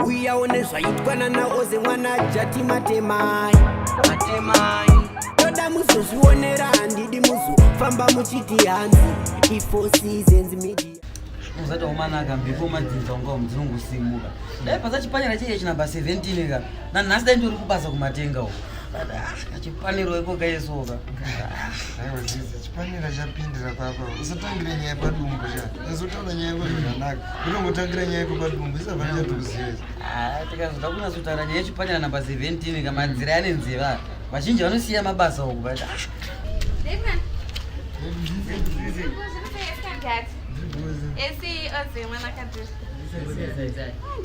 uyaone zvaitwana naoze mwana jati matemai toda muzozvionera handidi muzofamba muchiti hanzi ifo seasons media uzati umanaka mbepo madzinza unga umdzinongusimuka dai pasa chipanyara cheye chinamba 17 ka nanhasi dai ndori kubasa kumatenga uko kachipaniro iko kaisoka aiwa zizi chipanira chapindira papa usatangire nyaya padumbu cha uzotaura nyaya yako zvakanaka unongotangira nyaya yako padumbu isabva chatokuziva tikazoda kunasutaura nyaya yechipanyara namba 17 ka madzira ane nzeva vazhinji vanosiya mabasa uku but esse ozinho na cadeira.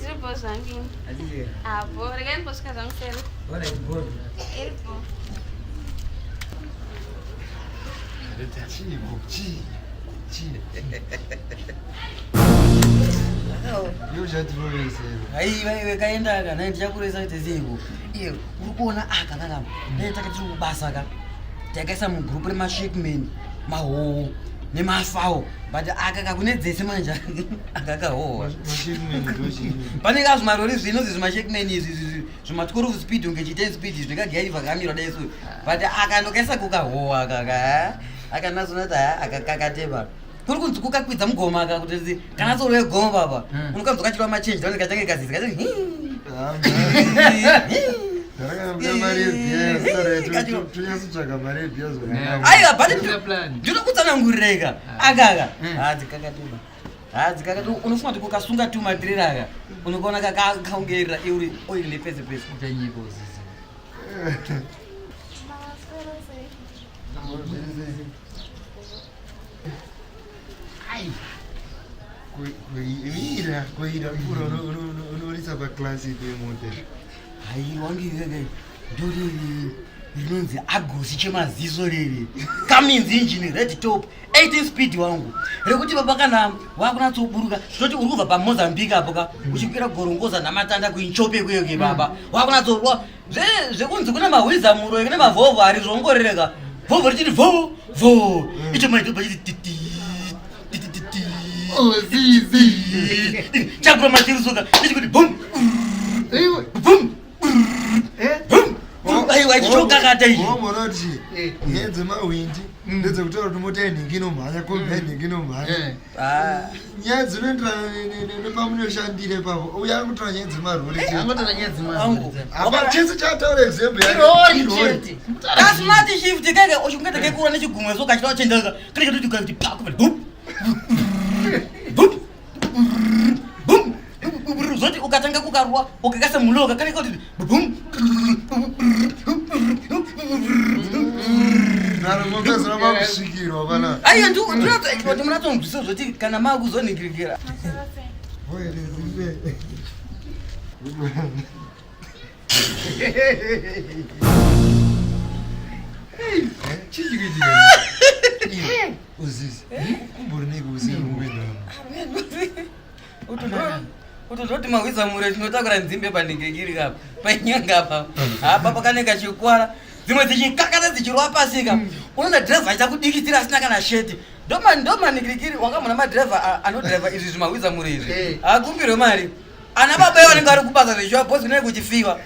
Depois sanguinho. Ah, por again depois casar cedo. Olha que bom. Ele bom. Ele tá chico, eu já te vou vencer. Aí kaenda ka naye ndichakuresa kuti ziko iye uri kuona akanaka naye takati kubasa ka takaisa mugrupu remashekmen mahoho nemafawo but akaka kune dzese manja akakahowa pane ka zvimarori zvino zvimashekmen izvi zvima12 speed unge chi10 speed zvingagaiva kamirwa daiso but akandokaisa kukahowa akaka akanazonati akakakateba kuri kunzi kukakwidza mugoma aka kuti kana tsoro yegoma papa unokanzi ukachirwa machenji daone kachange kazisi kati aiwa but ndinokutsanangurireka akaka hadzi kakati unofunga kuti kukasunga tu matirera aka unokaona kakaungerera iuri oiri nepese pese uchanyiko zizi kuira kura unorisa paklasi pemote haiwangirege ndoriri rinonzi agosi chemaziso riri kaminzi injini red top 18 speed wangu rekuti baba kana wakunatsoburuka zvoti uri kubva pamozambique apo ka uchikwira gorongoza namatanda kuinchope kuyoke baba wakunatsorwa zvekunzi kuna mahwiza muro kune mavhovho ari zvongorereka vhovho richiti vo ichomaitoba chiti zizi chakura matirisoka ichikuti bum aiwa ichichokakata ichi wamoroti nyaya dzemahwindi ndedzekutaura kuti mota yenhingi inomhanya kombi yenhingi inomhanya nyaya dzinoenderana nepamunoshandire papo uya ari kutaura nyaya dzemarori chese chataura example kasmati shift kake uchingatakekura nechigumwe so kachitawa chendaka kane katoti kuti pakuva zoti ukatanga kukarwa ukakasa muloka kane kuti aiyo ndoti munatonzwisa zvoti kana maakuzoningirikira uzizi kumborineke uzirumbendamo utozoti mahwiza mure tinotakura nzimbe pandingekiri kapa panyanga pa apa pakaneka chikwara dzimwe dzichikakata dzichirwa pasika unoona dhirevha achakudikitira asina kana sheti ndomanikirikiri wakamona madhirevha anodhirevha izvi zvimahwiza mure izvi akumbirwe mari ana baba vanenge vari kubasa zvechiwa bhosi kunenge kuchifiwa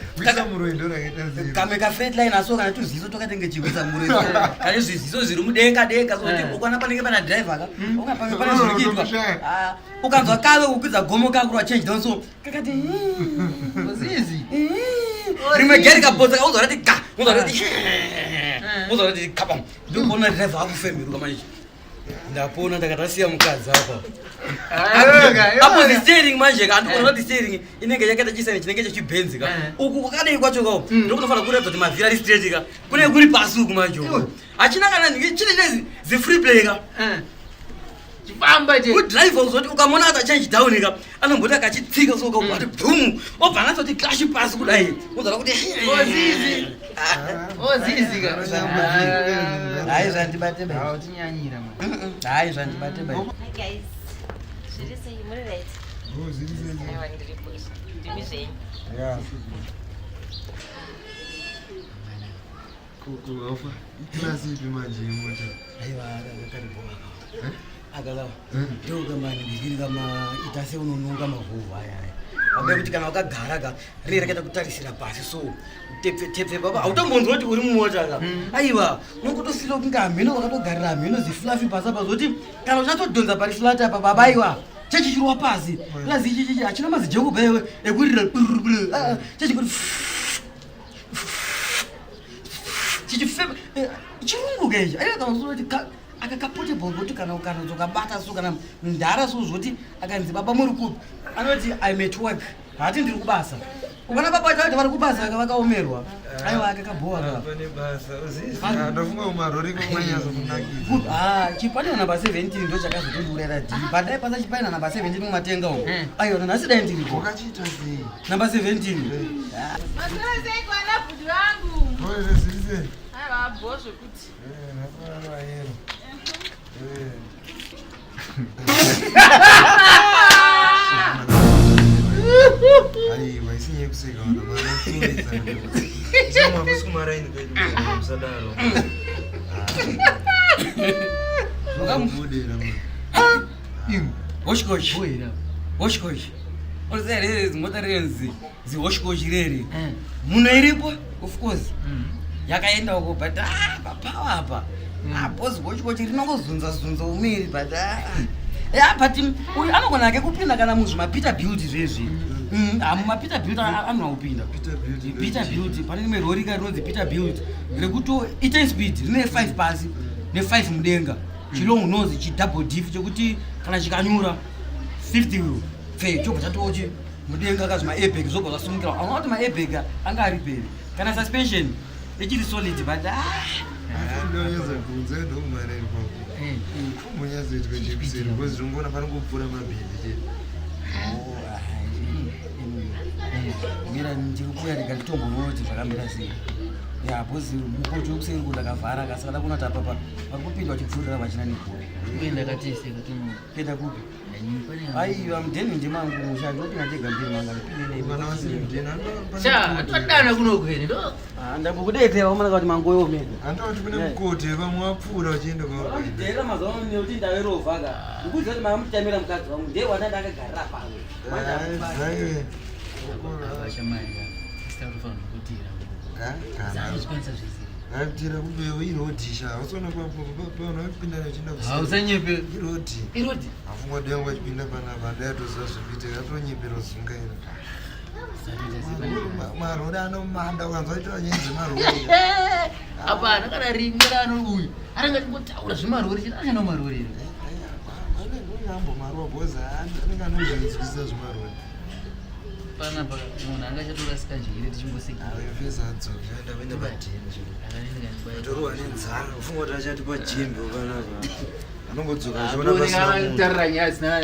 kamwe kafretline aso kana tuziso tokatenge chihwiza mure kane zviziso zviri mudenga denga soti ukana panenge pana dhirevha ka ukapange pane zviri kuitwa ukanzwa kave kukwidza gomo kakurwa change down so kakati zizi rimwe gari kabhodza kauzwa kuti ga uzwa kuti kapa ndikuona dhirevha akufemheruka manje ndapona ndakatasiya mukadzi apa apo steering manje andikuona kuti steering inenge yakaita chisani chinenge chechibhenzi ka uku kwakadai kwacho kao ndokunofanira kuratidza kuti mavhiri ari straight ka kune kuri pasi uku manje achina kana chine zifree play ka chifamba je kudriver uzoti ukamona ata change down ka anomboti akachitsika so ukati boom obva anatoti clash pasi kudai uzoona kuti zizi ka hayi zvandibate bai hautinyanyira man hayi zvandibate bai Hi guys. Zviri sei muri right? Aiwa ndiri push. Ndimi zvenyu. kukuvafa klasi ipi manje imota aiwa akariboaka akala ndokamani ndikiri kama itase unononga mavhovho aya Abe kuti kana wakagara ka riri rakaita kutarisira pasi so tepfe baba autombonzwa kuti uri mumota ka aiwa unongotosira kunge amheno wakatogarira amheno zifluffy pasi apa zoti kana uchatodhonza pari flat apa baba aiwa chechichirwa pasi lazi ichichi achina mazijeko bewe ekurira chechikuri chichifema chirungu kechi aiwa kama kuti akakapotable kuti kana ukazokabata so kana ndara so zvoti akanzi baba muri kupi anoti I'm at work hati ndiri kubasa ukana baba kuti vari kubasa vakaomerwa aiwa akakabhowa pane basa uzizvi ndafunga kumarori komanyazo kunakisa chipanera namba 17 ndo chakazotondiurayira dhii padai pasa chipanera namba 17 mumatenga umo aiwa nhasi dai ndiripo wakachiita sei namba 17 oezvise aiwa bho zvekuti nafanana yero aiwa isinye kuseka wana manaamavisikumaraini kaimusadaro hoshikoshi oziarere zimota renzi zihoshikoshi rere muno iripo of course yakaenda uko but papawa apa bhozi hoshikoshi rinongozunza umiri but but uyu anogona ke kupinda kana muzvimapita build zvezvi mumapita build anogona kupinda pita build pane rimwe rori ka rinonzi pita build rekuti ite speed rine 5 pasi ne5 mudenga chilong nose chidouble diff chekuti kana chikanyura 50 fe chobva chatochi mudenga kazvima airbag zobva zvasungira anoti ma airbag anga ariperi kana suspension ichiri solid but ndonyeza kunze ndokumareri kwako munyazoitwa chekuseri because zvongona panongopfuura mabhindi chete mira ndiri kuya ndikanditombonoti zvakamira sei bhozi mukoti wekuseri kuti akavhara kasakada kuona kuti apapa pakupindwa chipfuurira vachina nebhora kuenda kupi aiwa mudheni ndimangu mushandi opinda tega mbiri manga atodana kunokwene ndo ndambokudekera wamanaka kuti mango yomega andoti kune mukoti vamwe wapfuura uchienda ndera mazuva nekuti ndaverovhaka ndikuziva kuti makamutamira mukadzi wangu ndiye wananda akagarira pamwe aitira kubewo irodhisha ausona paona kupinda nechienda hausanyepe irodi afungwa dengu achipinda panapa ndaitoziva zvikuitika atonyepera zungaira marori anomanda ukanzwa ita nyenzi marori apana kana rimwe rano uyu aranga timbotaura zvemarori chinaachana marori ambo marwa bhozi anenge anozvinzwisisa zvemarori panapa munhu angachatora sikanjiri tichimbosekavesa adzoka aenda kuenda padhinitorwa nenzara ufunga kuti achati pajimbi panapa anongodzoka achiona tarira nyaya dzina